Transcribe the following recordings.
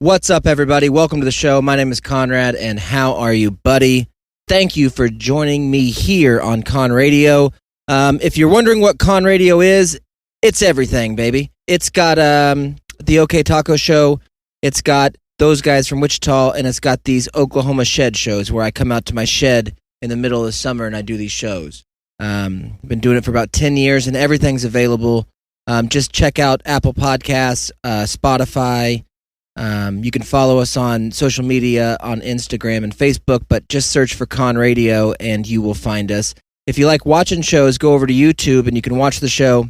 What's up, everybody? Welcome to the show. My name is Conrad, and how are you, buddy? Thank you for joining me here on Con Radio. If you're wondering what Con Radio is, it's everything, baby. It's got the OK Taco Show, it's got those guys from Wichita, and it's got these Oklahoma shed shows where I come out to my shed in the middle of the summer and I do these shows. I've been doing it for about 10 years, and everything's available. Just check out Apple Podcasts, Spotify. You can follow us on social media on Instagram and Facebook, but just search for Con Radio and you will find us. If you like watching shows, go over to YouTube and you can watch the show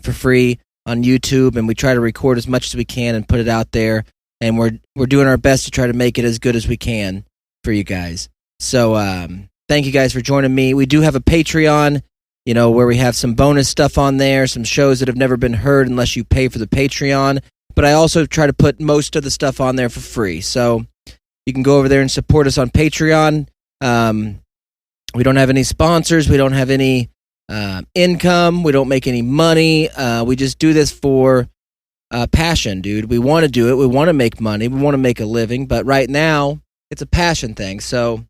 for free on YouTube, and we try to record as much as we can and put it out there, and we're doing our best to try to make it as good as we can for you guys. So thank you guys for joining me. We do have a Patreon, where we have some bonus stuff on there, some shows that have never been heard unless you pay for the Patreon. But I also try to put most of the stuff on there for free. So you can go over there and support us on Patreon. We don't have any sponsors. We don't have any income. We don't make any money. We just do this for passion, dude. We want to do it. We want to make money. We want to make a living. But right now, it's a passion thing. So,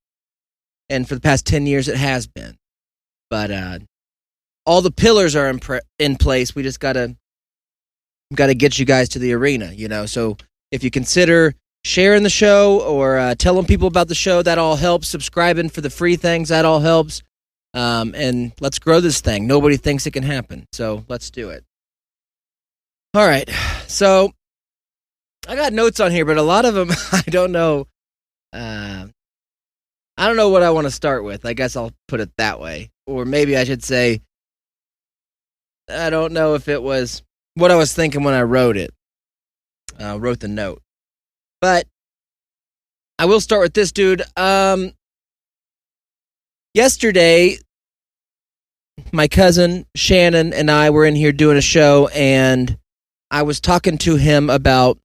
and for the past 10 years, it has been. But all the pillars are in place. We just got to get you guys to the arena, So if you consider sharing the show or telling people about the show, that all helps. Subscribing for the free things, that all helps. And let's grow this thing. Nobody thinks it can happen, so let's do it. All right, so I got notes on here, but a lot of them I don't know. I don't know what I want to start with. I guess I'll put it that way. Or maybe I should say, I don't know if it was what I was thinking when I wrote it. Wrote the note. But I will start with this, dude. Yesterday, my cousin Shannon and I were in here doing a show, and I was talking to him about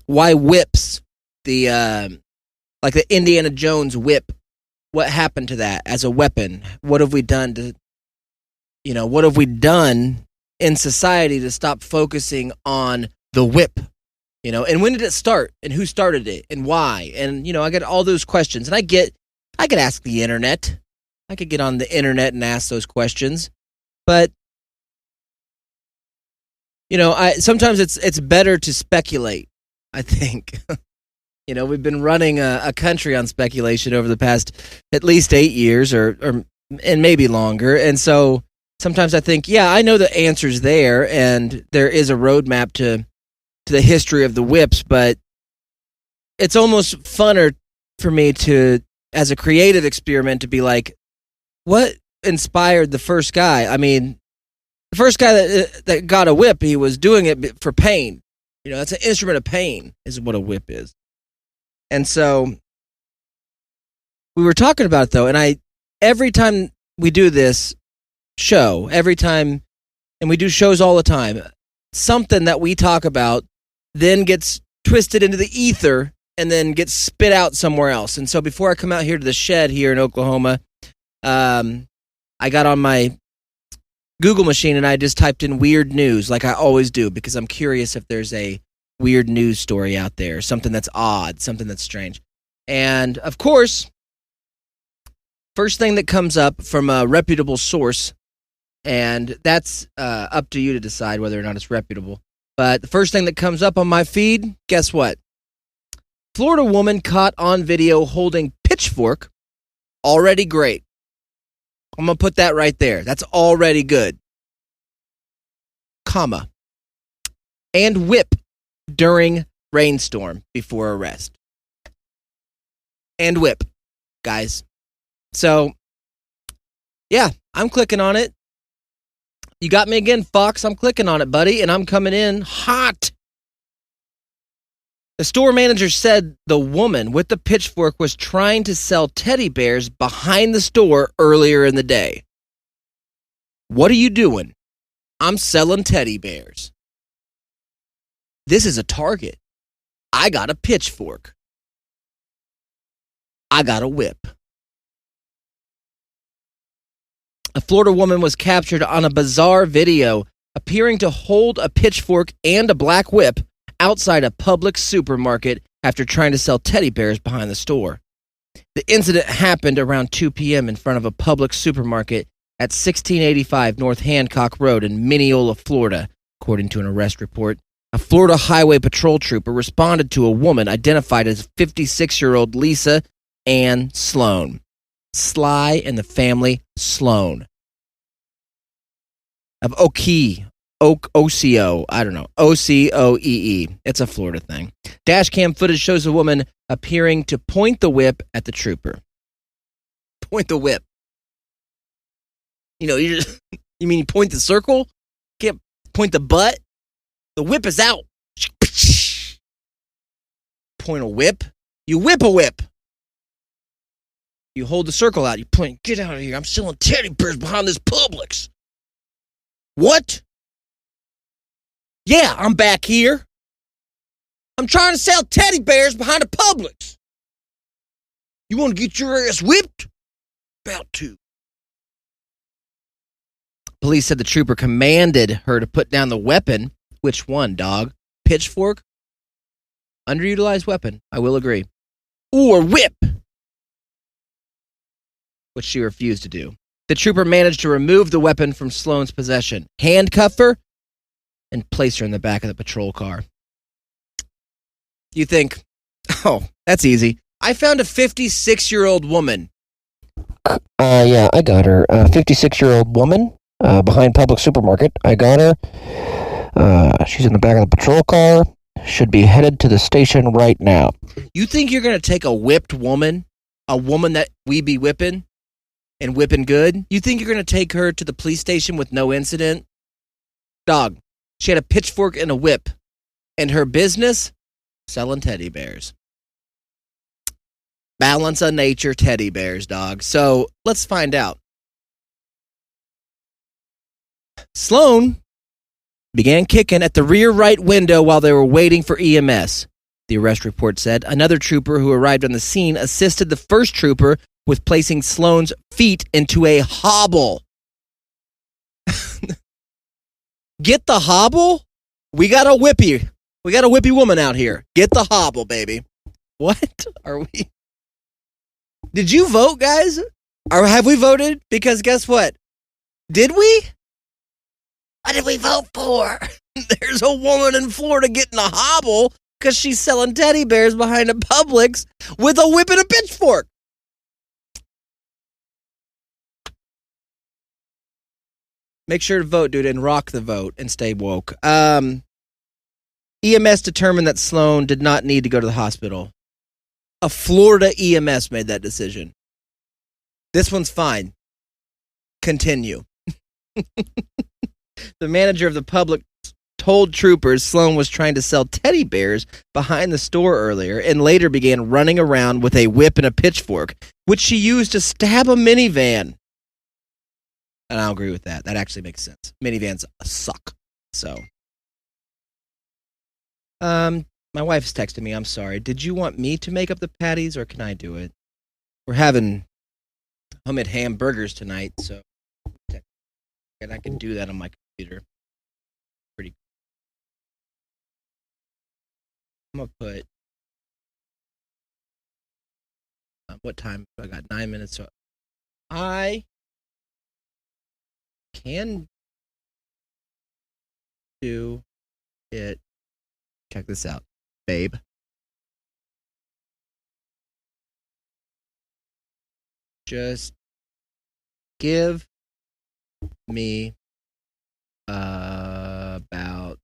why whips, like the Indiana Jones whip, what happened to that as a weapon? What have we done to, what have we done in society to stop focusing on the whip, and when did it start, and who started it, and why, and I get all those questions, and I could ask the internet, I could get on the internet and ask those questions, but sometimes it's better to speculate. I think, we've been running a country on speculation over the past at least 8 years, or and maybe longer, and so. Sometimes I think, yeah, I know the answer's there, and there is a roadmap to the history of the whips, but it's almost funner for me to, as a creative experiment, to be like, what inspired the first guy? I mean, the first guy that got a whip, he was doing it for pain. That's an instrument of pain, is what a whip is. And so we were talking about it, though, and every time we do this show, every time, and we do shows all the time, something that we talk about then gets twisted into the ether and then gets spit out somewhere else. And so before I come out here to the shed here in Oklahoma, I got on my Google machine and I just typed in weird news, like I always do, because I'm curious if there's a weird news story out there, something that's odd, something that's strange. And of course, first thing that comes up from a reputable source, and that's up to you to decide whether or not it's reputable. But the first thing that comes up on my feed, guess what? Florida woman caught on video holding pitchfork. Already great. I'm going to put that right there. That's already good. Comma. And whip during rainstorm before arrest. And whip, guys. So, yeah, I'm clicking on it. You got me again, Fox. I'm clicking on it, buddy, and I'm coming in hot. The store manager said the woman with the pitchfork was trying to sell teddy bears behind the store earlier in the day. What are you doing? I'm selling teddy bears. This is a Target. I got a pitchfork. I got a whip. A Florida woman was captured on a bizarre video appearing to hold a pitchfork and a black whip outside a Publix supermarket after trying to sell teddy bears behind the store. The incident happened around 2 p.m. in front of a Publix supermarket at 1685 North Hancock Road in Mineola, Florida, according to an arrest report. A Florida Highway Patrol trooper responded to a woman identified as 56-year-old Lisa Ann Sloan. Sly and the family Sloan. Of Ocoee. I don't know. Ocooee. It's a Florida thing. Dash cam footage shows a woman appearing to point the whip at the trooper. Point the whip. You know, you mean you point the circle? Can't point the butt? The whip is out. Point a whip? You whip a whip. You hold the circle out. You point, get out of here. I'm selling teddy bears behind this Publix. What? Yeah, I'm back here. I'm trying to sell teddy bears behind a Publix. You want to get your ass whipped? About to. Police said the trooper commanded her to put down the weapon. Which one, dog? Pitchfork? Underutilized weapon, I will agree. Or whip. Which she refused to do. The trooper managed to remove the weapon from Sloan's possession, handcuff her, and place her in the back of the patrol car. You think, oh, that's easy. I found a 56-year-old woman. Yeah, I got her. 56-year-old woman behind Publix supermarket. I got her. She's in the back of the patrol car. Should be headed to the station right now. You think you're going to take a whipped woman, a woman that we be whipping and whipping good? You think you're going to take her to the police station with no incident? Dog, she had a pitchfork and a whip. And her business? Selling teddy bears. Balance of nature teddy bears, dog. So let's find out. Sloan began kicking at the rear right window while they were waiting for EMS. The arrest report said another trooper who arrived on the scene assisted the first trooper with placing Sloan's feet into a hobble. Get the hobble? We got a whippy. We got a whippy woman out here. Get the hobble, baby. What are we? Did you vote, guys? Or have we voted? Because guess what? Did we? What did we vote for? There's a woman in Florida getting a hobble because she's selling teddy bears behind a Publix with a whip and a pitchfork. Make sure to vote, dude, and rock the vote and stay woke. EMS determined that Sloan did not need to go to the hospital. A Florida EMS made that decision. This one's fine. Continue. The manager of the Publix told troopers Sloan was trying to sell teddy bears behind the store earlier and later began running around with a whip and a pitchfork, which she used to stab a minivan. And I'll agree with that. That actually makes sense. Minivans suck. So, my wife's texting me. I'm sorry. Did you want me to make up the patties or can I do it? We're having homemade hamburgers tonight, so and I can do that on my computer. Pretty. I'm gonna put. What time? I got 9 minutes. So I can do it. Check this out, babe. Just give me about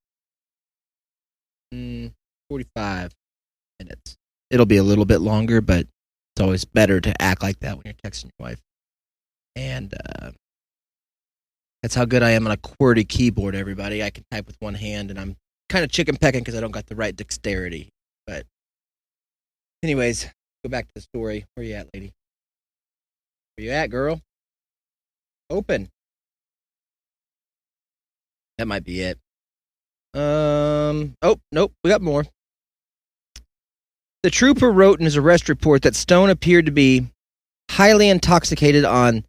45 minutes. It'll be a little bit longer, but it's always better to act like that when you're texting your wife. And that's how good I am on a QWERTY keyboard, everybody. I can type with one hand, and I'm kind of chicken pecking because I don't got the right dexterity. But anyways, go back to the story. Where you at, lady? Where you at, girl? Open. That might be it. Oh, nope, we got more. The trooper wrote in his arrest report that Stone appeared to be highly intoxicated on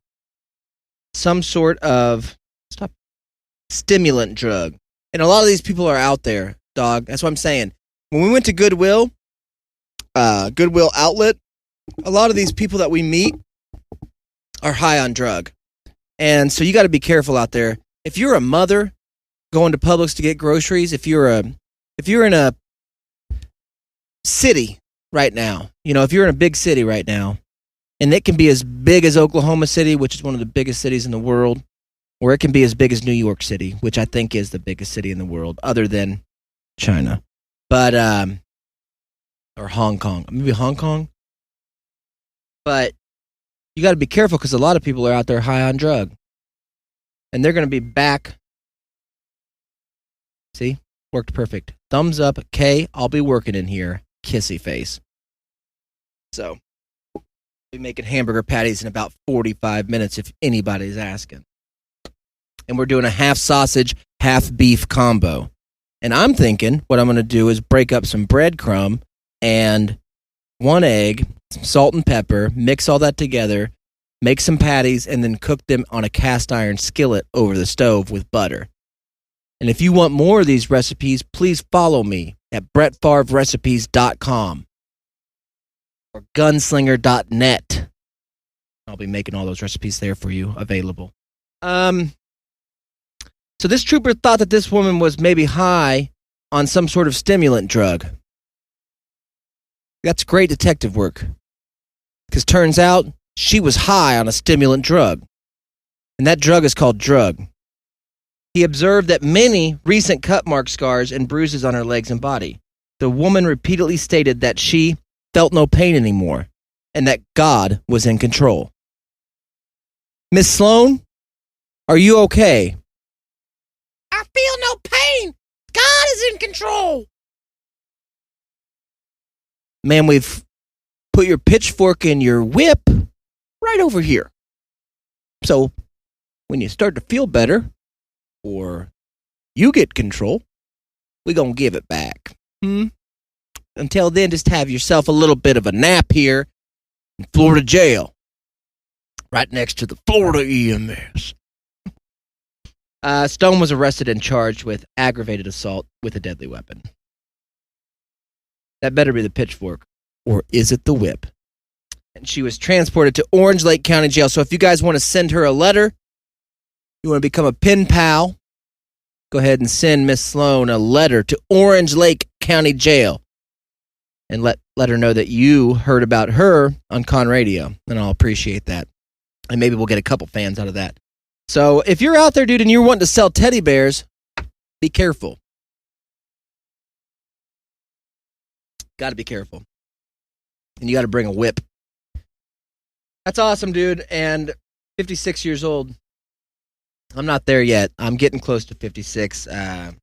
some sort of stimulant drug. And a lot of these people are out there. dog. That's what I'm saying. When we went to Goodwill Outlet, a lot of these people that we meet are high on drug. And so you got to be careful out there. If you're a mother going to Publix to get groceries, if you're in a city right now, if you're in a big city right now, and it can be as big as Oklahoma City, which is one of the biggest cities in the world, or it can be as big as New York City, which I think is the biggest city in the world, other than China. But, or Hong Kong. Maybe Hong Kong. But you got to be careful because a lot of people are out there high on drug. And they're going to be back. See? Worked perfect. Thumbs up, K, I'll be working in here. Kissy face. So, I'll be making hamburger patties in about 45 minutes if anybody's asking. And we're doing a half sausage, half beef combo. And I'm thinking what I'm going to do is break up some breadcrumb and 1 egg, some salt and pepper, mix all that together, make some patties, and then cook them on a cast iron skillet over the stove with butter. And if you want more of these recipes, please follow me at brettfavrecipes.com or gunslinger.net. I'll be making all those recipes there for you available. So this trooper thought that this woman was maybe high on some sort of stimulant drug. That's great detective work. Because turns out she was high on a stimulant drug. And that drug is called drug. He observed that many recent cut mark scars and bruises on her legs and body. The woman repeatedly stated that she felt no pain anymore and that God was in control. Miss Sloan, are you okay? I feel no pain. God is in control. Man, we've put your pitchfork and your whip right over here. So when you start to feel better or you get control, we're going to give it back. Until then, just have yourself a little bit of a nap here in Florida jail. Right next to the Florida EMS. Stone was arrested and charged with aggravated assault with a deadly weapon. That better be the pitchfork. Or is it the whip? And she was transported to Orange Lake County Jail. So if you guys want to send her a letter, you want to become a pen pal, go ahead and send Miss Sloan a letter to Orange Lake County Jail. And let her know that you heard about her on Con Radio. And I'll appreciate that. And maybe we'll get a couple fans out of that. So if you're out there, dude, and you're wanting to sell teddy bears, be careful. Got to be careful. And you got to bring a whip. That's awesome, dude. And 56 years old. I'm not there yet. I'm getting close to 56. I'm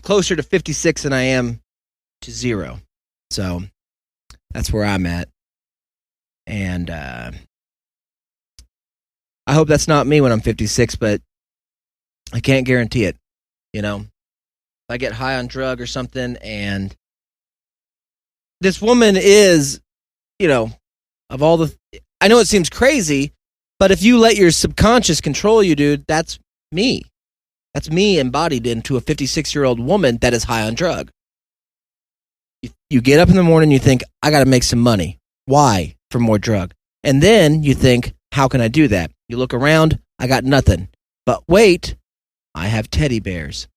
closer to 56 than I am to 0. So that's where I'm at. And I hope that's not me when I'm 56, but I can't guarantee it. If I get high on drug or something, and this woman is, of all the, I know it seems crazy, but if you let your subconscious control you, dude, that's me. That's me embodied into a 56-year-old woman that is high on drug. You get up in the morning, you think, I got to make some money. Why? For more drug. And then you think, how can I do that? You look around, I got nothing. But wait, I have teddy bears.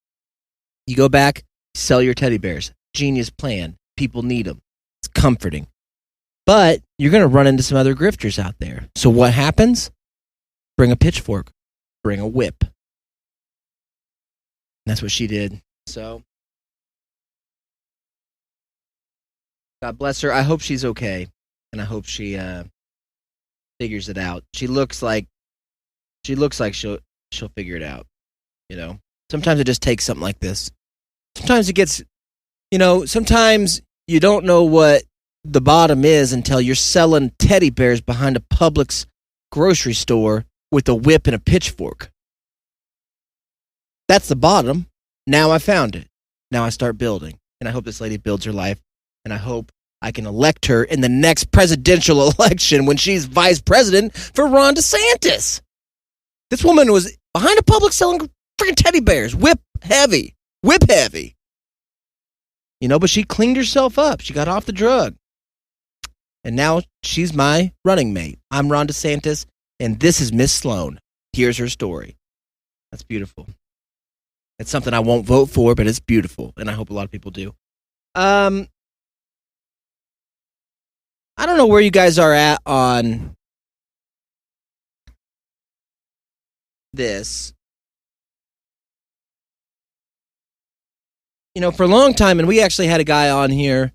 You go back, sell your teddy bears. Genius plan. People need them. It's comforting. But you're going to run into some other grifters out there. So what happens? Bring a pitchfork. Bring a whip. And that's what she did. So, God bless her. I hope she's okay. And I hope she figures it out. She looks like she'll figure it out. Sometimes it just takes something like this. Sometimes it gets, sometimes you don't know what the bottom is until you're selling teddy bears behind a Publix grocery store with a whip and a pitchfork. That's the bottom. Now I found it. Now I start building. And I hope this lady builds her life. And I hope I can elect her in the next presidential election when she's vice president for Ron DeSantis. This woman was behind a Publix selling freaking teddy bears. Whip heavy. but she cleaned herself up. She got off the drug. And now she's my running mate. I'm Ron DeSantis, and this is Miss Sloan. Here's her story. That's beautiful. It's something I won't vote for, but it's beautiful, and I hope a lot of people do. I don't know where you guys are at on this. For a long time, and we actually had a guy on here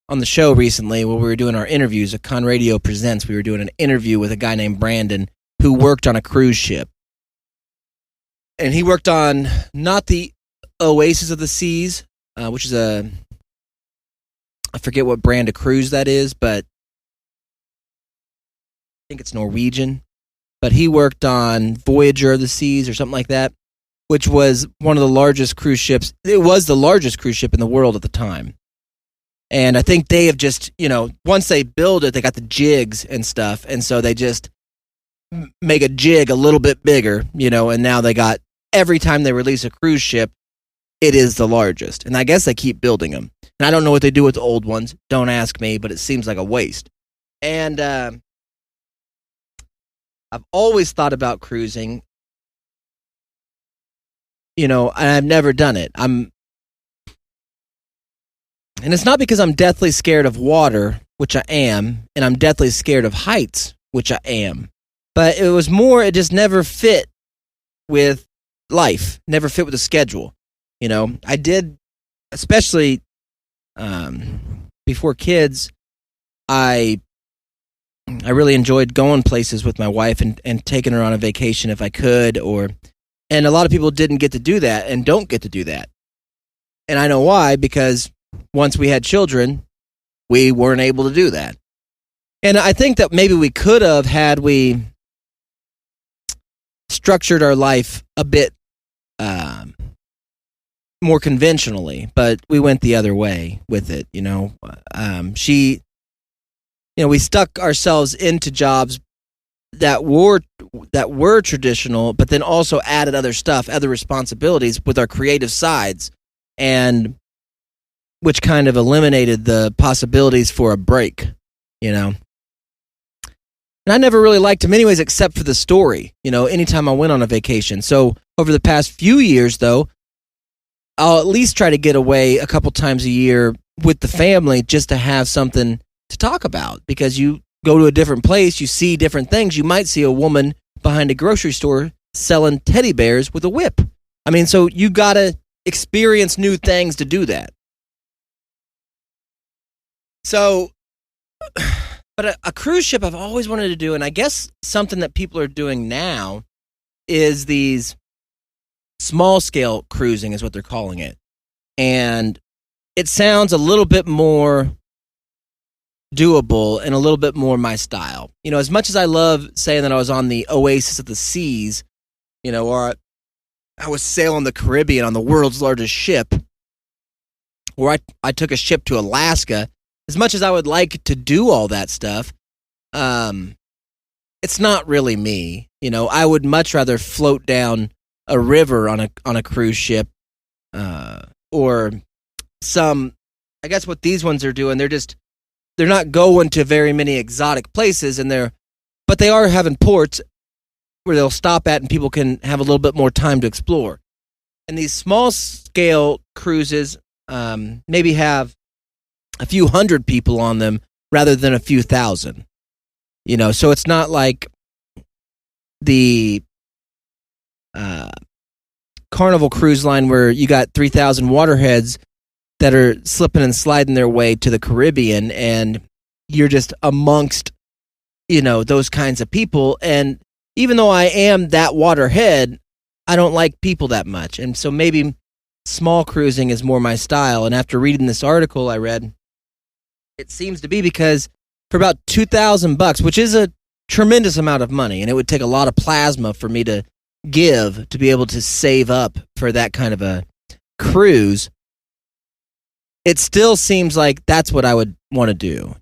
on the show recently where we were doing our interviews at Con Radio Presents. We were doing an interview with a guy named Brandon who worked on a cruise ship. And he worked on not the Oasis of the Seas, which is I forget what brand of cruise that is, but I think it's Norwegian. But he worked on Voyager of the Seas or something like that, which was one of the largest cruise ships. It was the largest cruise ship in the world at the time. And I think they have just, once they build it, they got the jigs and stuff. And so they just make a jig a little bit bigger, and now they got, every time they release a cruise ship, it is the largest. And I guess they keep building them. And I don't know what they do with the old ones. Don't ask me, but it seems like a waste. And I've always thought about cruising, and I've never done it. And it's not because I'm deathly scared of water, which I am, and I'm deathly scared of heights, which I am. But it was more, it just never fit with life, never fit with the schedule. I did, especially before kids, I really enjoyed going places with my wife and taking her on a vacation if I could, and a lot of people didn't get to do that and don't get to do that. And I know why, because once we had children, we weren't able to do that. And I think that maybe we could have had we structured our life a bit more conventionally, but we went the other way with it. We stuck ourselves into jobs that were traditional, but then also added other stuff, other responsibilities with our creative sides, and which kind of eliminated the possibilities for a break, And I never really liked them anyways, except for the story, anytime I went on a vacation. So over the past few years, though, I'll at least try to get away a couple times a year with the family just to have something to talk about. Because you go to a different place, you see different things. You might see a woman behind a grocery store selling teddy bears with a whip. So you got to experience new things to do that. So, but a cruise ship I've always wanted to do, and I guess something that people are doing now is these small-scale cruising is what they're calling it. And it sounds a little bit more doable and a little bit more my style. As much as I love saying that I was on the Oasis of the Seas, or I was sailing the Caribbean on the world's largest ship, or I took a ship to Alaska. As much as I would like to do all that stuff, it's not really me. I would much rather float down a river on a cruise ship, or some. I guess what these ones are doing, they're not going to very many exotic places, but they are having ports where they'll stop at and people can have a little bit more time to explore. And these small scale cruises maybe have a few hundred people on them rather than a few thousand. So it's not like the Carnival Cruise Line where you got 3,000 waterheads that are slipping and sliding their way to the Caribbean, and you're just amongst, those kinds of people. And even though I am that waterhead, I don't like people that much. And so maybe small cruising is more my style. And after reading this article I read, it seems to be because for about $2,000, which is a tremendous amount of money, and it would take a lot of plasma for me to give to be able to save up for that kind of a cruise, it still seems like that's what I would want to do,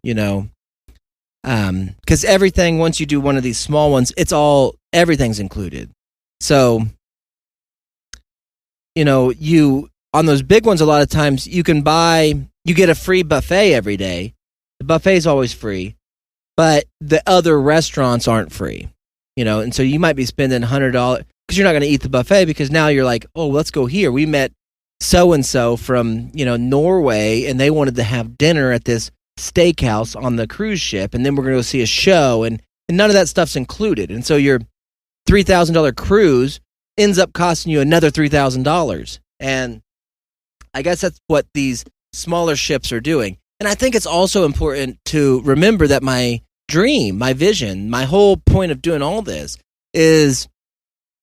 because everything, once you do one of these small ones, everything's included. So, you on those big ones, a lot of times you get a free buffet every day. The buffet is always free, but the other restaurants aren't free, and so you might be spending $100 because you're not going to eat the buffet because now you're like, oh, let's go here. We met so-and-so from, Norway, and they wanted to have dinner at this steakhouse on the cruise ship, and then we're going to go see a show, and none of that stuff's included. And so your $3,000 cruise ends up costing you another $3,000. And I guess that's what these smaller ships are doing. And I think it's also important to remember that my dream, my vision, my whole point of doing all this is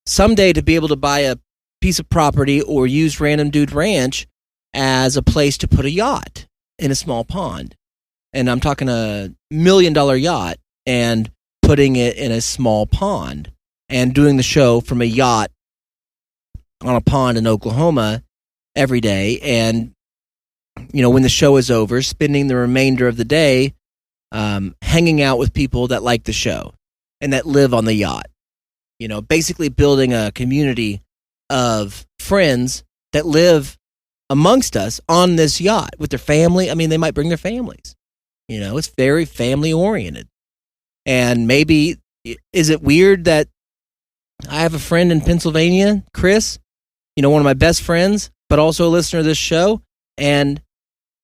someday to be able to buy a piece of property or use Random Dude Ranch as a place to put a yacht in a small pond. And I'm talking $1 million yacht and putting it in a small pond and doing the show from a yacht on a pond in Oklahoma every day. And, when the show is over, spending the remainder of the day hanging out with people that like the show and that live on the yacht. Basically building a community of friends that live amongst us on this yacht with their family. I mean, they might bring their families. It's very family oriented. And maybe, is it weird that I have a friend in Pennsylvania, Chris, one of my best friends, but also a listener of this show. And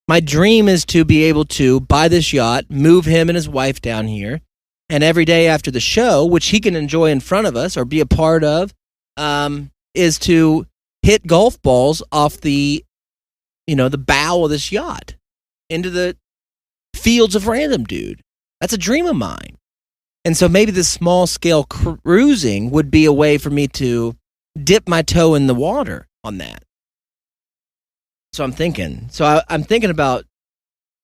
my dream is to be able to buy this yacht, move him and his wife down here, and every day after the show, which he can enjoy in front of us or be a part of, is to hit golf balls off the bow of this yacht into the fields of Random Dude. That's a dream of mine. And so maybe this small-scale cruising would be a way for me to dip my toe in the water on that. So I'm thinking. I'm thinking about,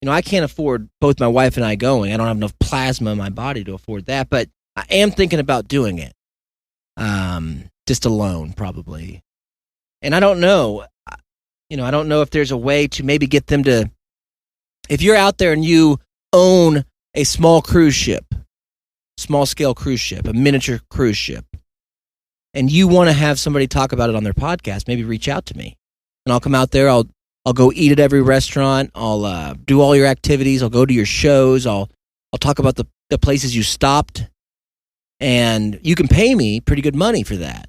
I can't afford both my wife and I going. I don't have enough plasma in my body to afford that, but I am thinking about doing it. Just alone, probably. And I don't know. I don't know if there's a way to maybe get them to, if you're out there and you own a small cruise ship, small-scale cruise ship, a miniature cruise ship, and you want to have somebody talk about it on their podcast, maybe reach out to me. And I'll come out there, I'll go eat at every restaurant, I'll do all your activities, I'll go to your shows, I'll talk about the places you stopped, and you can pay me pretty good money for that,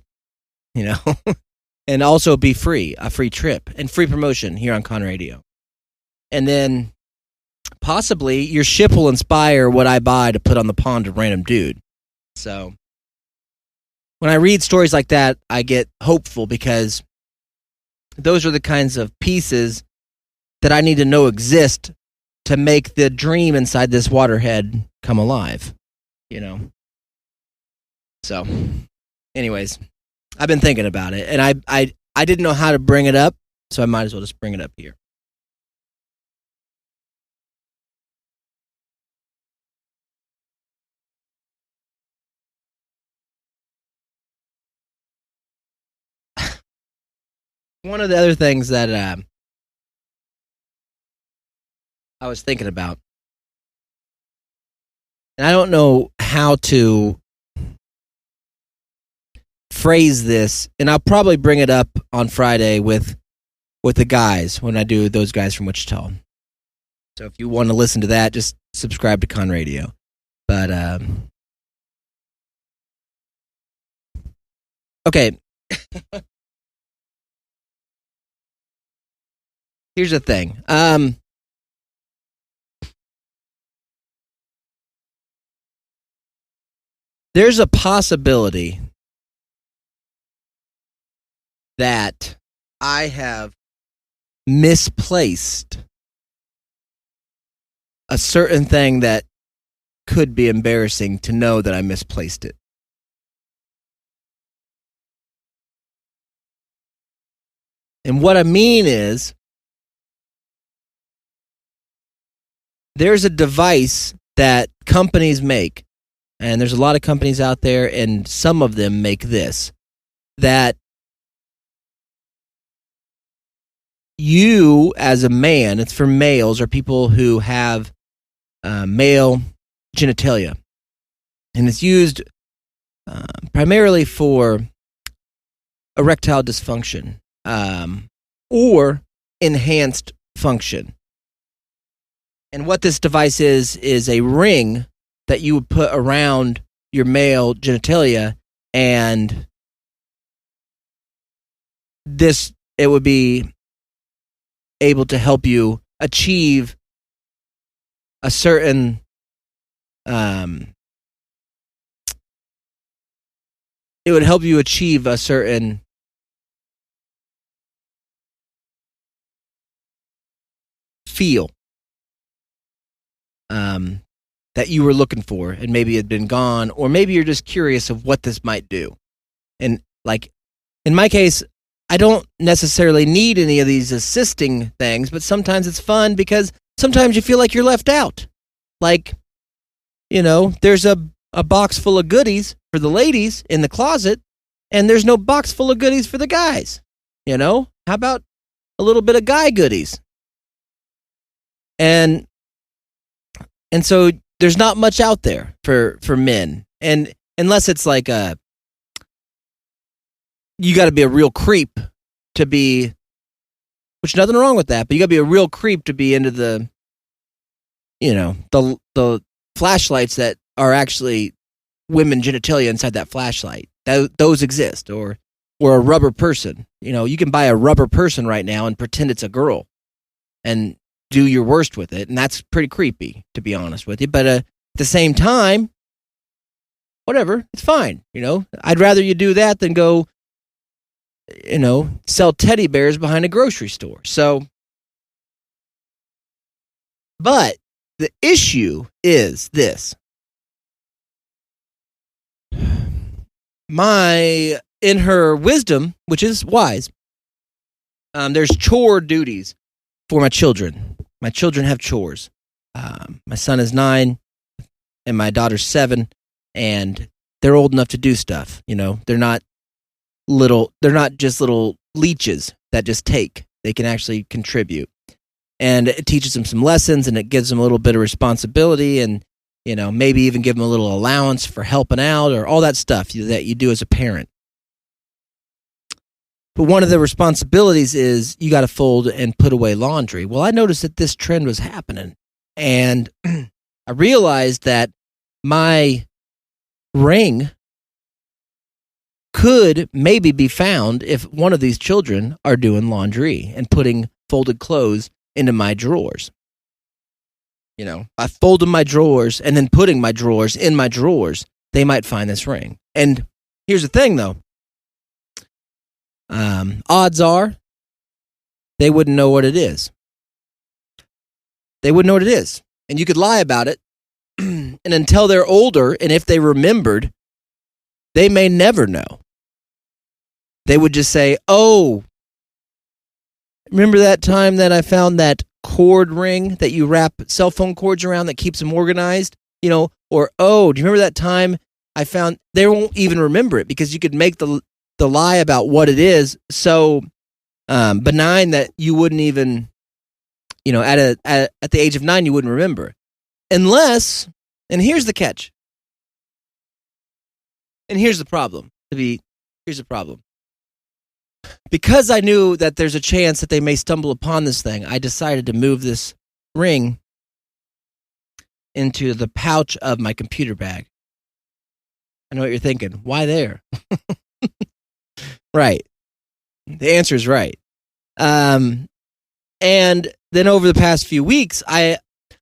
and also be free, a free trip, and free promotion here on Con Radio. And then possibly your ship will inspire what I buy to put on the pond of Random Dude. So when I read stories like that, I get hopeful because those are the kinds of pieces that I need to know exist to make the dream inside this waterhead come alive, So, anyways, I've been thinking about it, and I didn't know how to bring it up, so I might as well just bring it up here. One of the other things that I was thinking about, and I don't know how to phrase this, and I'll probably bring it up on Friday with the guys when I do those guys from Wichita. So if you want to listen to that, just subscribe to Con Radio. But okay. Here's the thing. There's a possibility that I have misplaced a certain thing that could be embarrassing to know that I misplaced it. And what I mean is, there's a device that companies make, and there's a lot of companies out there, and some of them make this, that you, as a man, it's for males or people who have male genitalia, and it's used primarily for erectile dysfunction, or enhanced function. And what this device is a ring that you would put around your male genitalia, and it would be able to help you achieve a certain it would help you achieve a certain feel that you were looking for, and maybe it had been gone, or maybe you're just curious of what this might do. And like in my case, I don't necessarily need any of these assisting things, but sometimes it's fun because sometimes you feel like you're left out. Like, there's a box full of goodies for the ladies in the closet, and there's no box full of goodies for the guys. How about a little bit of guy goodies? And so there's not much out there for men. And unless it's like you got to be a real creep to be, which nothing wrong with that, but you got to be a real creep to be into the flashlights that are actually women genitalia inside that flashlight. Those exist, or a rubber person. You can buy a rubber person right now and pretend it's a girl and do your worst with it, and that's pretty creepy, to be honest with you. But at the same time, whatever, it's fine. I'd rather you do that than go, sell teddy bears behind a grocery store. So, but the issue is this. In her wisdom, which is wise, there's chore duties for my children. My children have chores. My son is 9 and my daughter's 7, and they're old enough to do stuff. They're not just little leeches that just take. They can actually contribute. And it teaches them some lessons, and it gives them a little bit of responsibility, and maybe even give them a little allowance for helping out, or all that stuff that you do as a parent. But one of the responsibilities is you got to fold and put away laundry. Well, I noticed that this trend was happening, and I realized that my ring could maybe be found if one of these children are doing laundry and putting folded clothes into my drawers. I folded my drawers and then putting my drawers in my drawers, they might find this ring. And here's the thing, though. Odds are they wouldn't know what it is. They wouldn't know what it is. And you could lie about it. And until they're older, and if they remembered, they may never know. They would just say, "Oh, remember that time that I found that cord ring that you wrap cell phone cords around that keeps them organized?" Or, "Oh, do you remember that time I found..." They won't even remember it because you could make the lie about what it is so benign that you wouldn't even, at the age of 9, you wouldn't remember. Unless, and here's the catch. And here's the problem. Here's the problem. Because I knew that there's a chance that they may stumble upon this thing, I decided to move this ring into the pouch of my computer bag. I know what you're thinking. Why there? Right. The answer is right. And then over the past few weeks, I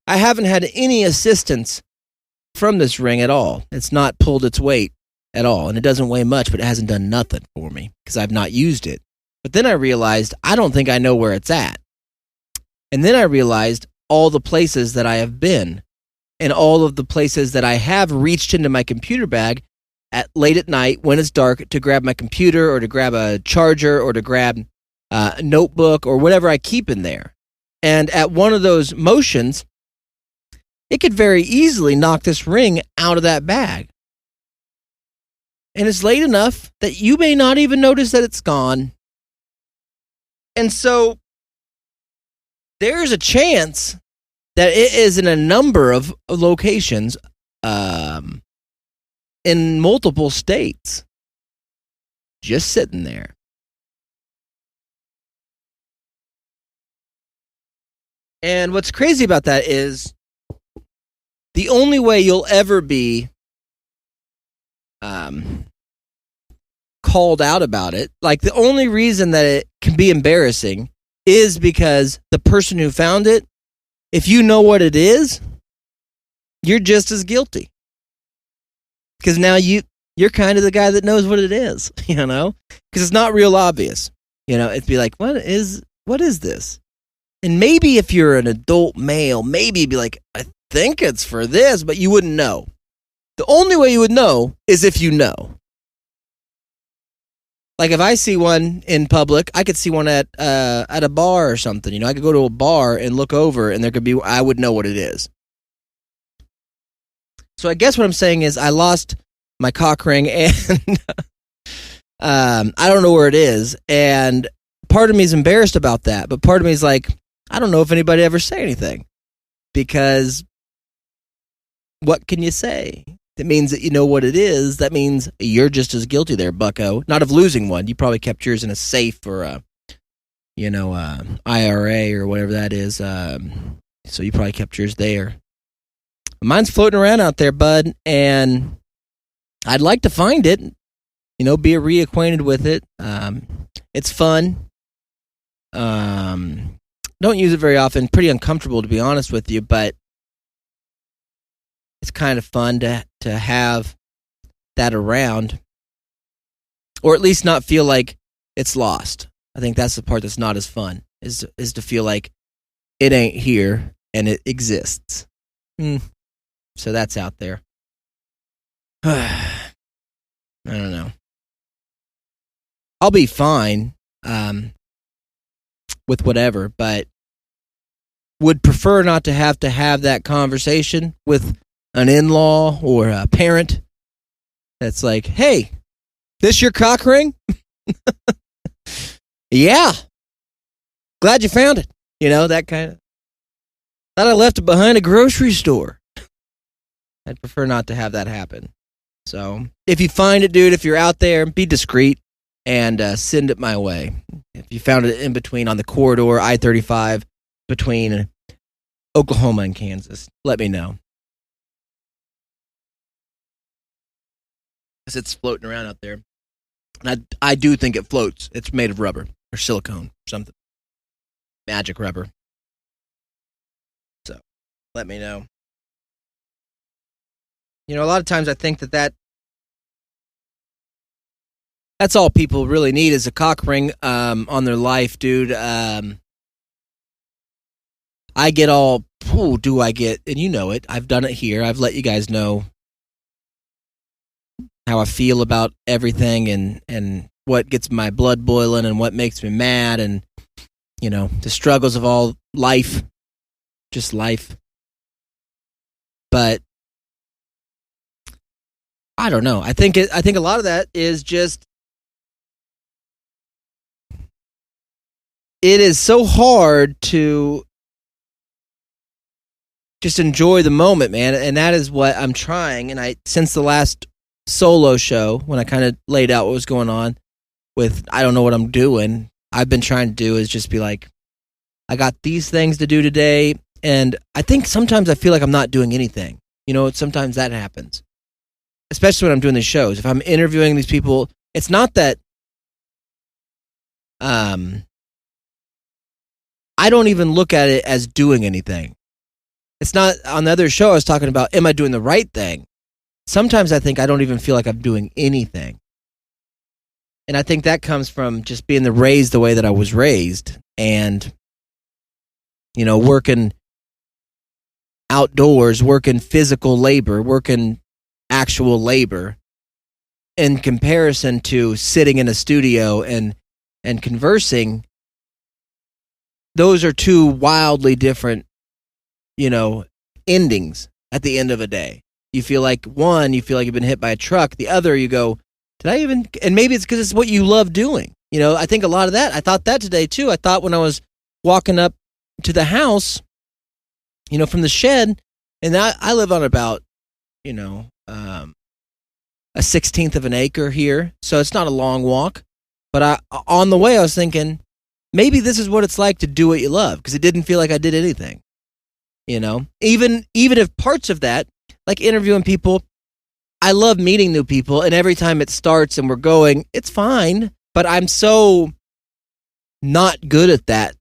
haven't had any assistance from this ring at all. It's not pulled its weight at all, and it doesn't weigh much, but it hasn't done nothing for me because I've not used it. But then I realized I don't think I know where it's at. And then I realized all the places that I have been and all of the places that I have reached into my computer bag late at night when it's dark to grab my computer or to grab a charger or to grab a notebook or whatever I keep in there. And at one of those motions, it could very easily knock this ring out of that bag. And it's late enough that you may not even notice that it's gone. And so there's a chance that it is in a number of locations in multiple states, just sitting there. And what's crazy about that is the only way you'll ever be called out about it, like the only reason that it can be embarrassing is because the person who found it, if you know what it is, you're just as guilty. Because now you're kind of the guy that knows what it is, because it's not real obvious. It'd be like, what is this? And maybe if you're an adult male, maybe you'd be like, I think it's for this, but you wouldn't know. The only way you would know is if you know. Like if I see one in public, I could see one at a bar or something. I could go to a bar and look over, and I would know what it is. So I guess what I'm saying is I lost my cock ring, and I don't know where it is. And part of me is embarrassed about that, but part of me is like, I don't know if anybody ever say anything, because what can you say? That means that you know what it is. That means you're just as guilty there, bucko. Not of losing one. You probably kept yours in a safe or IRA or whatever that is. So you probably kept yours there. Mine's floating around out there, bud, and I'd like to find it. Be reacquainted with it. It's fun. Don't use it very often. Pretty uncomfortable, to be honest with you, but it's kind of fun to have that around, or at least not feel like it's lost. I think that's the part that's not as fun, is to feel like it ain't here and it exists. So that's out there. I don't know. I'll be fine with whatever, but would prefer not to have that conversation with an in-law or a parent that's like, hey, this your cock ring? Yeah. Glad you found it. That kind of. Thought I left it behind a grocery store. I'd prefer not to have that happen. So if you find it, dude, if you're out there, be discreet and send it my way. If you found it in between on the corridor, I-35, between Oklahoma and Kansas, let me know. Because it's floating around out there. And I do think it floats. It's made of rubber or silicone or something. Magic rubber. So, let me know. A lot of times I think that's all people really need is a cock ring on their life, dude. I get all, do I get, and you know it, I've done it here. I've let you guys know how I feel about everything and what gets my blood boiling and what makes me mad and, the struggles of all life, just life. But I don't know. I think a lot of that is just, it is so hard to just enjoy the moment, man. And that is what I'm trying. And since the last solo show, when I kind of laid out what was going on with, I don't know what I'm doing, I've been trying to do is just be like, I got these things to do today. And I think sometimes I feel like I'm not doing anything. Sometimes that happens. Especially when I'm doing these shows. If I'm interviewing these people, it's not that I don't even look at it as doing anything. It's not, on the other show I was talking about, am I doing the right thing? Sometimes I think I don't even feel like I'm doing anything. And I think that comes from just being raised the way that I was raised and, working outdoors, working physical labor, working actual labor in comparison to sitting in a studio and conversing. Those are two wildly different, endings at the end of a day. You feel like you've been hit by a truck. The other, you go, did I even, and maybe it's because it's what you love doing. I think a lot of that, I thought that today too. I thought when I was walking up to the house, from the shed, and I live on about, a 1/16 of an acre here. So it's not a long walk, but on the way I was thinking, maybe this is what it's like to do what you love, because it didn't feel like I did anything. Even if parts of that, like interviewing people, I love meeting new people, and every time it starts and we're going, it's fine, but I'm so not good at that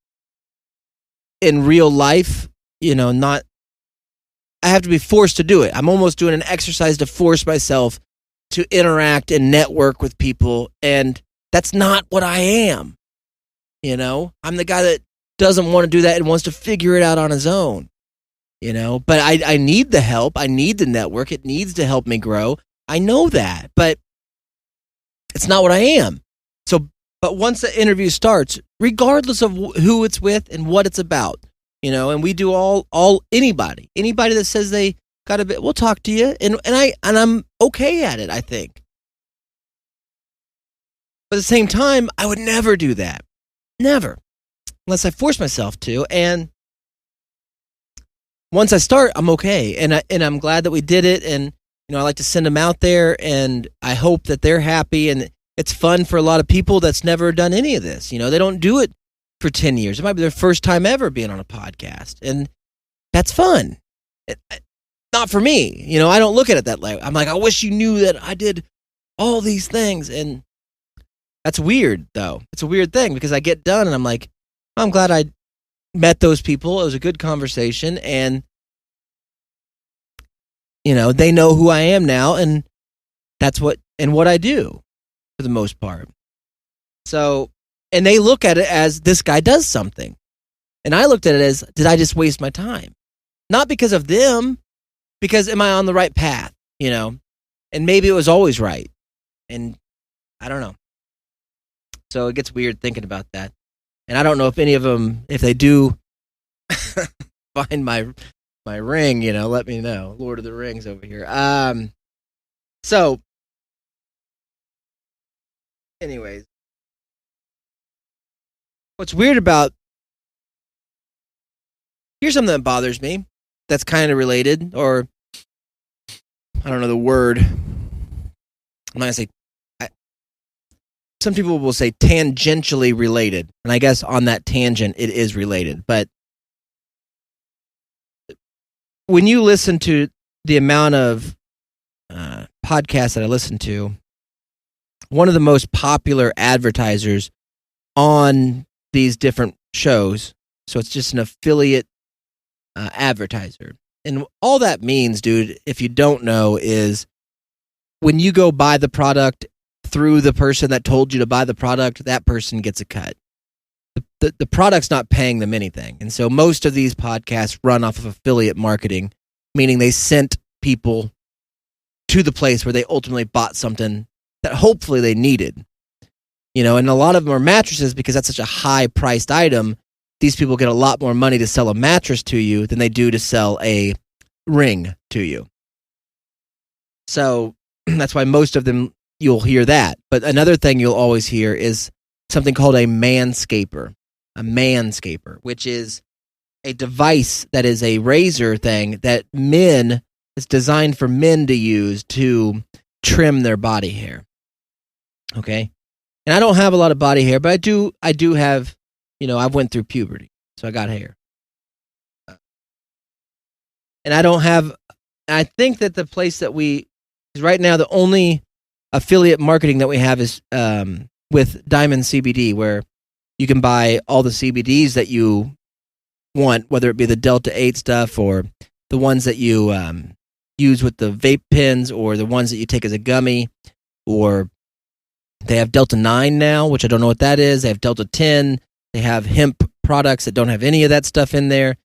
in real life, I have to be forced to do it. I'm almost doing an exercise to force myself to interact and network with people, and that's not what I am. I'm the guy that doesn't want to do that and wants to figure it out on his own. But I need the help. I need the network. It needs to help me grow. I know that, but it's not what I am. So, but once the interview starts, regardless of who it's with and what it's about, and we do anybody that says they got a bit, we'll talk to you, and I'm okay at it, I think. But at the same time, I would never do that. Never. Unless I force myself to, and once I start, I'm okay, and I'm glad that we did it, and I like to send them out there, and I hope that they're happy, and it's fun for a lot of people that's never done any of this. They don't do it for 10 years. It might be their first time ever being on a podcast, and that's fun. Not for me. I don't look at it that way. I'm like, I wish you knew that I did all these things, and that's weird, though. It's a weird thing, because I get done, and I'm like, I'm glad I met those people. It was a good conversation, and they know who I am now, and that's what I do for the most part. So, and they look at it as this guy does something, and I looked at it as, did I just waste my time? Not because of them, because am I on the right path? And maybe it was always right, and I don't know. So it gets weird thinking about that. And I don't know if any of them, if they do find my ring, let me know. Lord of the Rings over here. So, anyways, what's weird about, here's something that bothers me that's kind of related, or I don't know the word. I'm not going to say, some people will say tangentially related, and I guess on that tangent it is related. But when you listen to the amount of podcasts that I listen to, one of the most popular advertisers on these different shows, so it's just an affiliate advertiser. And all that means, dude, if you don't know, is when you go buy the product through the person that told you to buy the product, that person gets a cut. The product's not paying them anything. And so most of these podcasts run off of affiliate marketing, meaning they sent people to the place where they ultimately bought something that hopefully they needed. And a lot of them are mattresses, because that's such a high-priced item. These people get a lot more money to sell a mattress to you than they do to sell a ring to you. So that's why most of them, you'll hear that. But another thing you'll always hear is something called a manscaper. A manscaper, which is a device that is a razor thing that it's designed for men to use to trim their body hair. Okay? And I don't have a lot of body hair, but I do have, I've went through puberty, so I got hair. And I think that the place that because right now the only affiliate marketing that we have is with Diamond CBD, where you can buy all the CBDs that you want, whether it be the Delta 8 stuff or the ones that you use with the vape pens, or the ones that you take as a gummy, or they have Delta 9 now, which I don't know what that is. They have Delta 10. They have hemp products that don't have any of that stuff in there,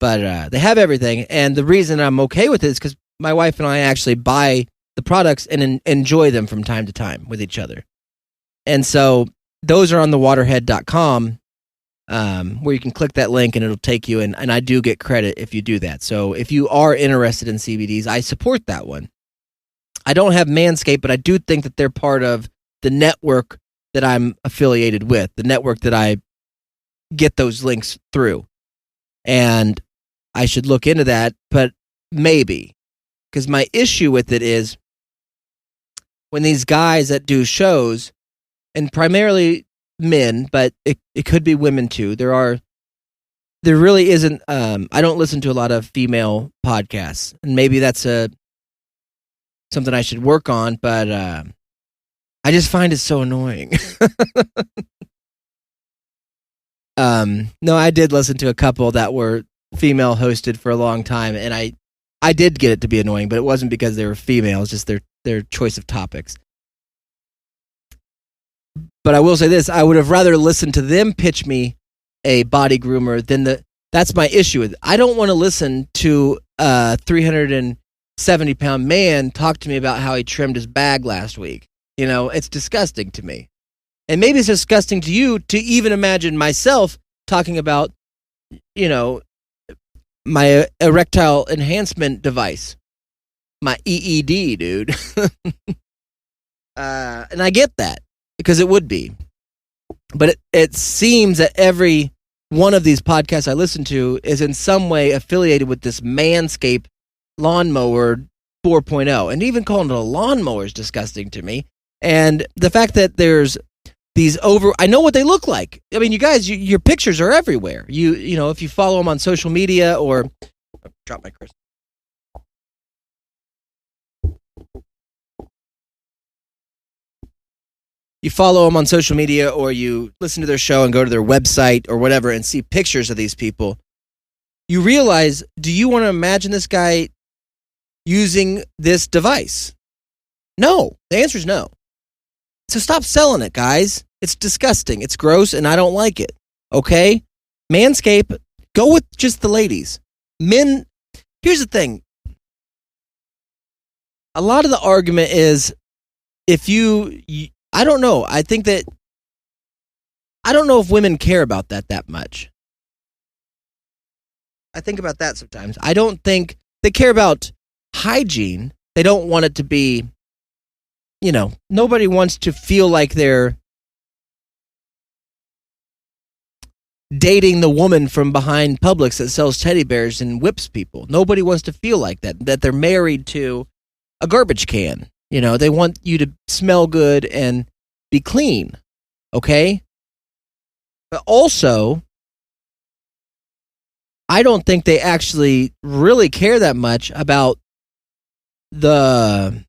but they have everything. And the reason I'm okay with it is because my wife and I actually buy the products and enjoy them from time to time with each other. And so those are on thewaterhead.com, where you can click that link and it'll take you, and I do get credit if you do that. So if you are interested in CBDs, I support that one. I don't have Manscaped, but I do think that they're part of the network that I'm affiliated with, the network that I get those links through. And I should look into that, but maybe. Because my issue with it is when these guys that do shows, and primarily men, but it could be women too. There really isn't. I don't listen to a lot of female podcasts, and maybe that's something I should work on. But I just find it so annoying. No, I did listen to a couple that were female hosted for a long time, and I did get it to be annoying, but it wasn't because they were female. It's just their choice of topics. But I will say this: I would have rather listened to them pitch me a body groomer than that's my issue with it. I don't want to listen to a 370-pound man talk to me about how he trimmed his bag last week. You know, it's disgusting to me. And maybe it's disgusting to you to even imagine myself talking about, you know, my erectile enhancement device, my EED, dude. And I get that, because it would be. But it seems that every one of these podcasts I listen to is in some way affiliated with this Manscaped lawnmower 4.0. And even calling it a lawnmower is disgusting to me. And the fact that there's these I know what they look like. I mean, you guys, your pictures are everywhere. You know, if you follow them on social media or drop my crystal. You follow them on social media or you listen to their show and go to their website or whatever and see pictures of these people, you realize, do you want to imagine this guy using this device? No. The answer is no. So stop selling it, guys. It's disgusting. It's gross, and I don't like it. Okay? Manscaped, go with just the ladies. Men, here's the thing. A lot of the argument is if I don't know. I think that I don't know if women care about that much. I think about that sometimes. I don't think they care about hygiene. They don't want it to be, you know, nobody wants to feel like they're dating the woman from behind Publix that sells teddy bears and whips people. Nobody wants to feel like that they're married to a garbage can. You know, they want you to smell good and be clean, okay? But also, I don't think they actually really care that much about the,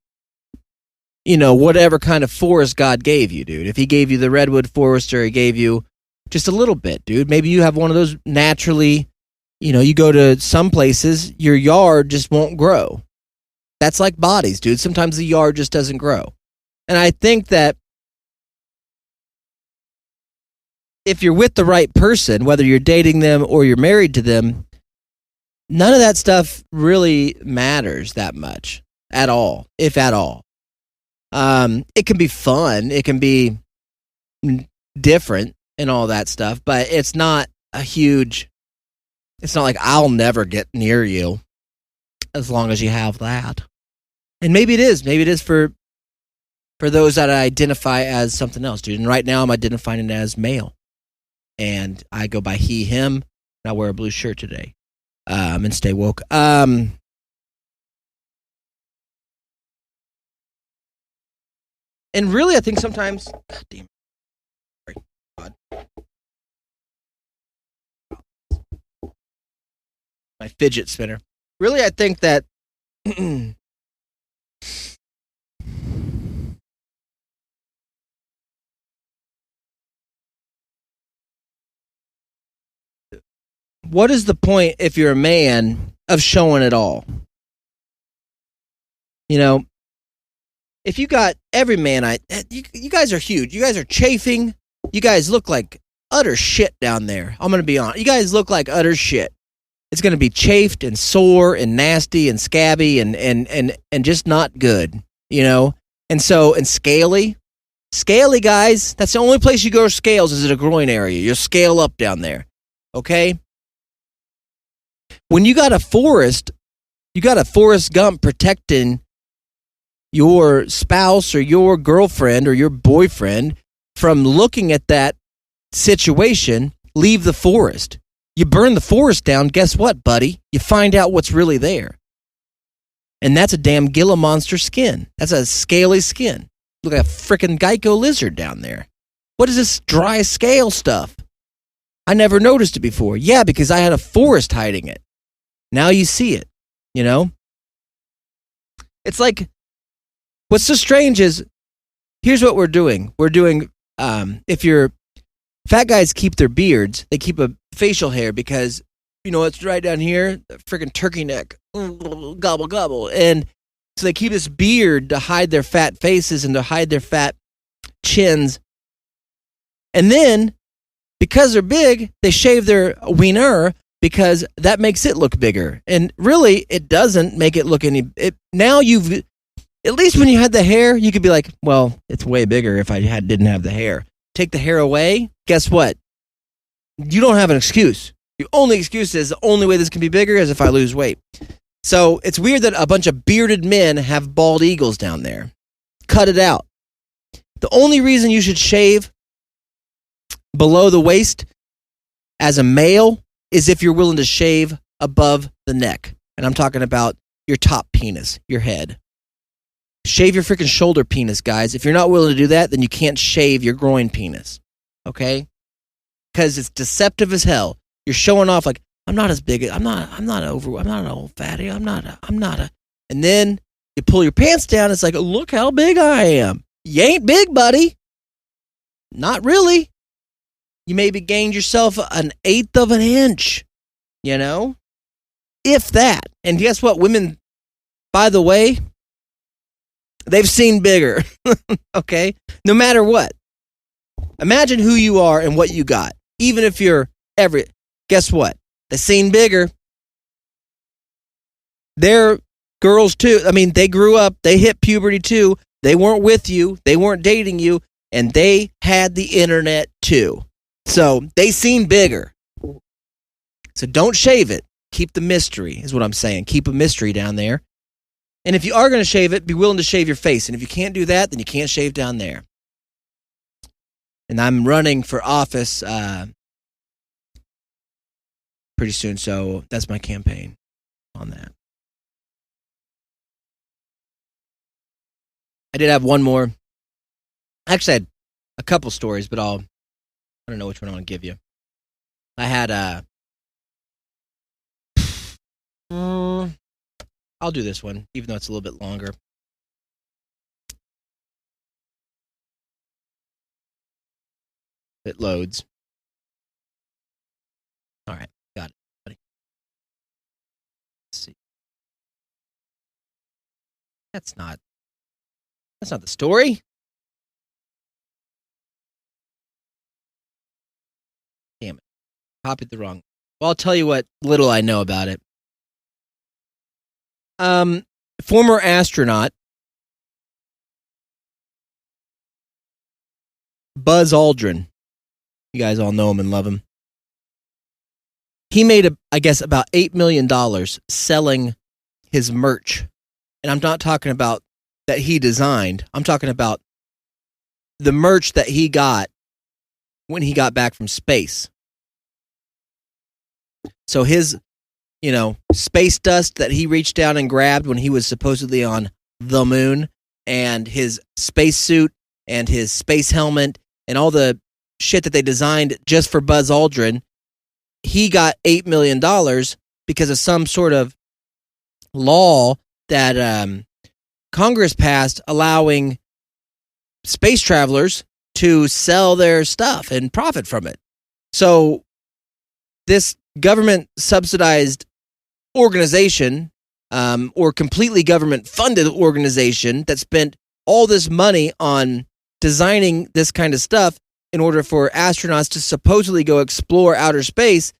you know, whatever kind of forest God gave you, dude. If he gave you the redwood forest or he gave you just a little bit, dude. Maybe you have one of those naturally, you know, you go to some places, your yard just won't grow. That's like bodies, dude. Sometimes the yard just doesn't grow. And I think that if you're with the right person, whether you're dating them or you're married to them, none of that stuff really matters that much at all, if at all. It can be fun. It can be different and all that stuff, but it's not it's not like I'll never get near you as long as you have that. And maybe it is. Maybe it is for those that identify as something else, dude. And right now I'm identifying it as male. And I go by he, him, and I wear a blue shirt today. And stay woke. And really, I think sometimes, God damn. Sorry, God. My fidget spinner. Really, I think that what is the point, if you're a man, of showing it all? You know, if you got every man, you guys are huge. You guys are chafing. You guys look like utter shit down there. I'm going to be honest. You guys look like utter shit. It's going to be chafed and sore and nasty and scabby and just not good, you know? And scaly. Scaly, guys. That's the only place you go to scales is at a groin area. You'll scale up down there. Okay? When you got a Forrest Gump protecting your spouse or your girlfriend or your boyfriend from looking at that situation, leave the forest. You burn the forest down, guess what, buddy? You find out what's really there. And that's a damn Gila monster skin. That's a scaly skin. Look like a frickin' Geico lizard down there. What is this dry scale stuff? I never noticed it before. Yeah, because I had a forest hiding it. Now you see it, you know? It's like, what's so strange is, here's what we're doing. We're doing, if you're, fat guys keep their beards, they keep a facial hair because, you know, it's right down here, the freaking turkey neck, gobble, gobble. And so they keep this beard to hide their fat faces and to hide their fat chins. And then, because they're big, they shave their wiener because that makes it look bigger. And really, it doesn't make it look any... now you've... At least when you had the hair, you could be like, well, it's way bigger if I didn't have the hair. Take the hair away, guess what? You don't have an excuse. The only excuse is the only way this can be bigger is if I lose weight. So it's weird that a bunch of bearded men have bald eagles down there. Cut it out. The only reason you should shave below the waist as a male is if you're willing to shave above the neck. And I'm talking about your top penis, your head. Shave your freaking shoulder penis, guys. If you're not willing to do that, then you can't shave your groin penis. Okay? Because it's deceptive as hell. You're showing off like, I'm not as big. I'm not an old fatty. I'm not a. And then you pull your pants down. It's like, look how big I am. You ain't big, buddy. Not really. You maybe gained yourself 1/8 of an inch, you know? If that. And guess what? Women, by the way, they've seen bigger, okay? No matter what. Imagine who you are and what you got. Even if you're guess what? They've seen bigger. They're girls too. I mean, they grew up, they hit puberty too. They weren't with you, they weren't dating you, and they had the internet too. So they seen bigger. So don't shave it. Keep the mystery, is what I'm saying. Keep a mystery down there. And if you are going to shave it, be willing to shave your face. And if you can't do that, then you can't shave down there. And I'm running for office pretty soon, so that's my campaign on that. I did have one more. Actually, I had a couple stories, but I don't know which one I want to give you. I had I'll do this one, even though it's a little bit longer. It loads. All right, got it, buddy. Let's see. That's not the story. Damn it. Copied the wrong. Well, I'll tell you what little I know about it. Former astronaut Buzz Aldrin. You guys all know him and love him. He made, I guess, about $8 million selling his merch. And I'm not talking about that he designed. I'm talking about the merch that he got when he got back from space. So his, space dust that he reached down and grabbed when he was supposedly on the moon, and his spacesuit and his space helmet and all the shit that they designed just for Buzz Aldrin, he got $8 million because of some sort of law that Congress passed allowing space travelers to sell their stuff and profit from it. So this government subsidized organization, or completely government funded organization that spent all this money on designing this kind of stuff in order for astronauts to supposedly go explore outer space.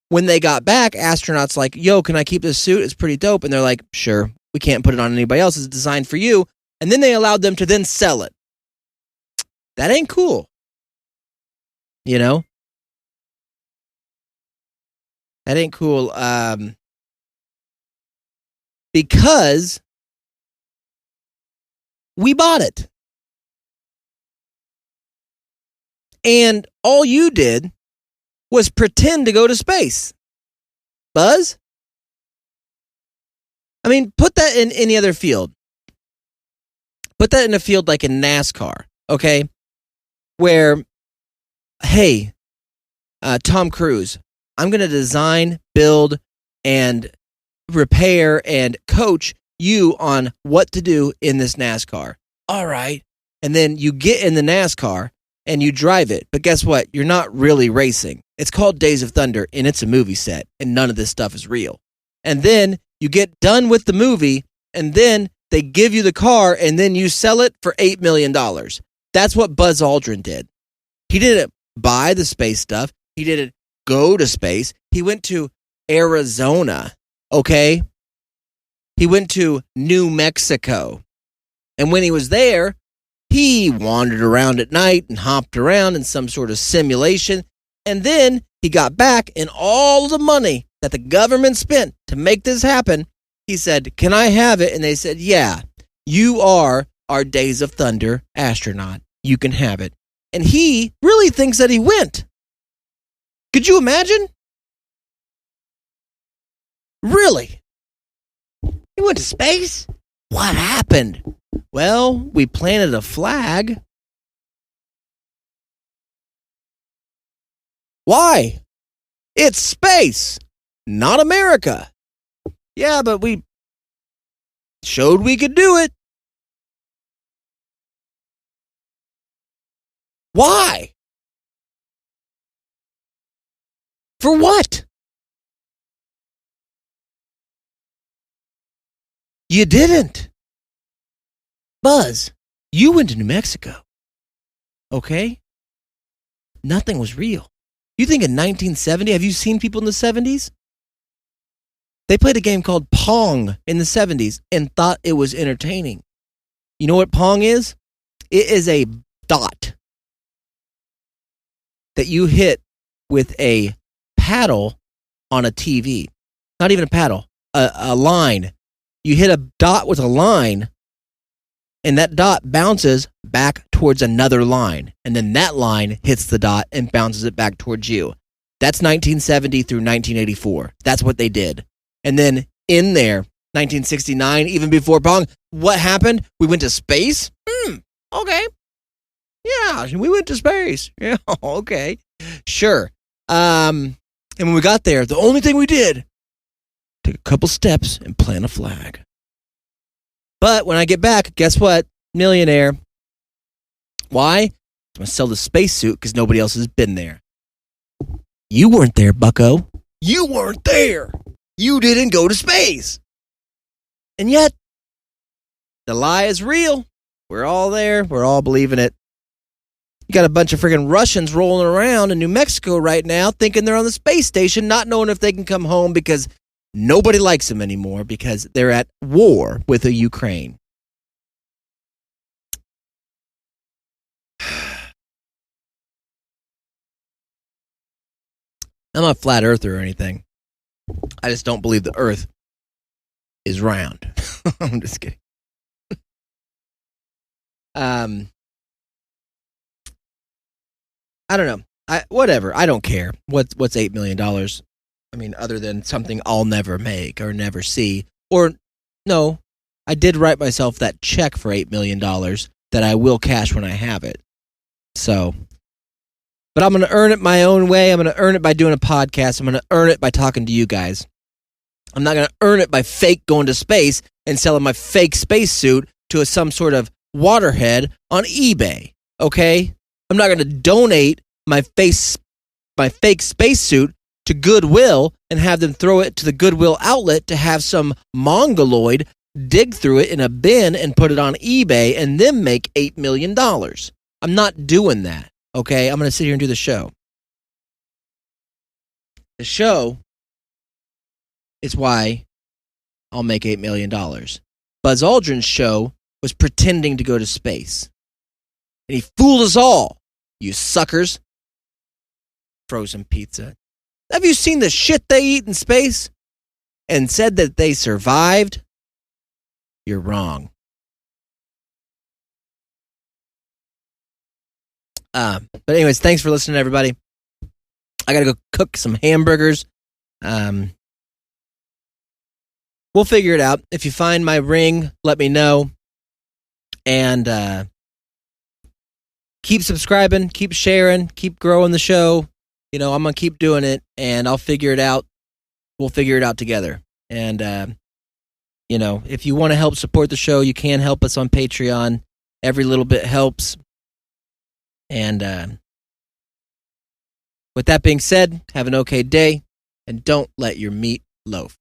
When they got back, astronauts like, yo, can I keep this suit? It's pretty dope. And they're like, sure, we can't put it on anybody else. It's designed for you. And then they allowed them to then sell it. That ain't cool. That ain't cool. Because we bought it. And all you did was pretend to go to space. Buzz? I mean, put that in any other field. Put that in a field like in NASCAR, okay? where, hey, Tom Cruise, I'm going to design, build, and repair and coach you on what to do in this NASCAR. All right. And then you get in the NASCAR and you drive it. But guess what? You're not really racing. It's called Days of Thunder, and it's a movie set, and none of this stuff is real. And then you get done with the movie, and then they give you the car, and then you sell it for $8 million. That's what Buzz Aldrin did. He didn't buy the space stuff. He didn't go to space. He went to Arizona, okay? He went to New Mexico. And when he was there, he wandered around at night and hopped around in some sort of simulation. And then he got back, and all the money that the government spent to make this happen, he said, "Can I have it?" And they said, "Yeah, you are our Days of Thunder astronaut. You can have it." And he really thinks that he went. Could you imagine? Really? He went to space? What happened? Well, we planted a flag. Why? It's space, not America. Yeah, but we showed we could do it. Why? For what? You didn't. Buzz, you went to New Mexico. Okay? Nothing was real. You think in 1970, have you seen people in the 70s? They played a game called Pong in the 70s and thought it was entertaining. You know what Pong is? It is a dot that you hit with a paddle on a TV. Not even a paddle, a line. You hit a dot with a line, and that dot bounces back towards another line. And then that line hits the dot and bounces it back towards you. That's 1970 through 1984. That's what they did. And then in there, 1969, even before Pong, what happened? We went to space? Okay. Yeah, we went to space. Yeah, okay. Sure. And when we got there, the only thing we did, take a couple steps and plant a flag. But when I get back, guess what? Millionaire. Why? I'm going to sell the spacesuit because nobody else has been there. You weren't there, bucko. You weren't there. You didn't go to space. And yet, the lie is real. We're all there. We're all believing it. You got a bunch of freaking Russians rolling around in New Mexico right now thinking they're on the space station, not knowing if they can come home because nobody likes them anymore because they're at war with the Ukraine. I'm not a flat earther or anything. I just don't believe the earth is round. I'm just kidding. I don't know. Whatever. I don't care. What's $8 million? I mean, other than something I'll never make or never see. Or, no, I did write myself that check for $8 million that I will cash when I have it. So, but I'm going to earn it my own way. I'm going to earn it by doing a podcast. I'm going to earn it by talking to you guys. I'm not going to earn it by fake going to space and selling my fake spacesuit to some sort of waterhead on eBay. Okay? I'm not going to donate my fake spacesuit to Goodwill and have them throw it to the Goodwill outlet to have some mongoloid dig through it in a bin and put it on eBay and then make $8 million. I'm not doing that, okay? I'm going to sit here and do the show. The show is why I'll make $8 million. Buzz Aldrin's show was pretending to go to space. And he fooled us all, you suckers. Frozen pizza. Have you seen the shit they eat in space? And said that they survived? You're wrong. But anyways, thanks for listening, everybody. I gotta go cook some hamburgers. We'll figure it out. If you find my ring, let me know. And keep subscribing, keep sharing, keep growing the show. I'm going to keep doing it, and I'll figure it out. We'll figure it out together. And, if you want to help support the show, you can help us on Patreon. Every little bit helps. And with that being said, have an okay day, and don't let your meat loaf.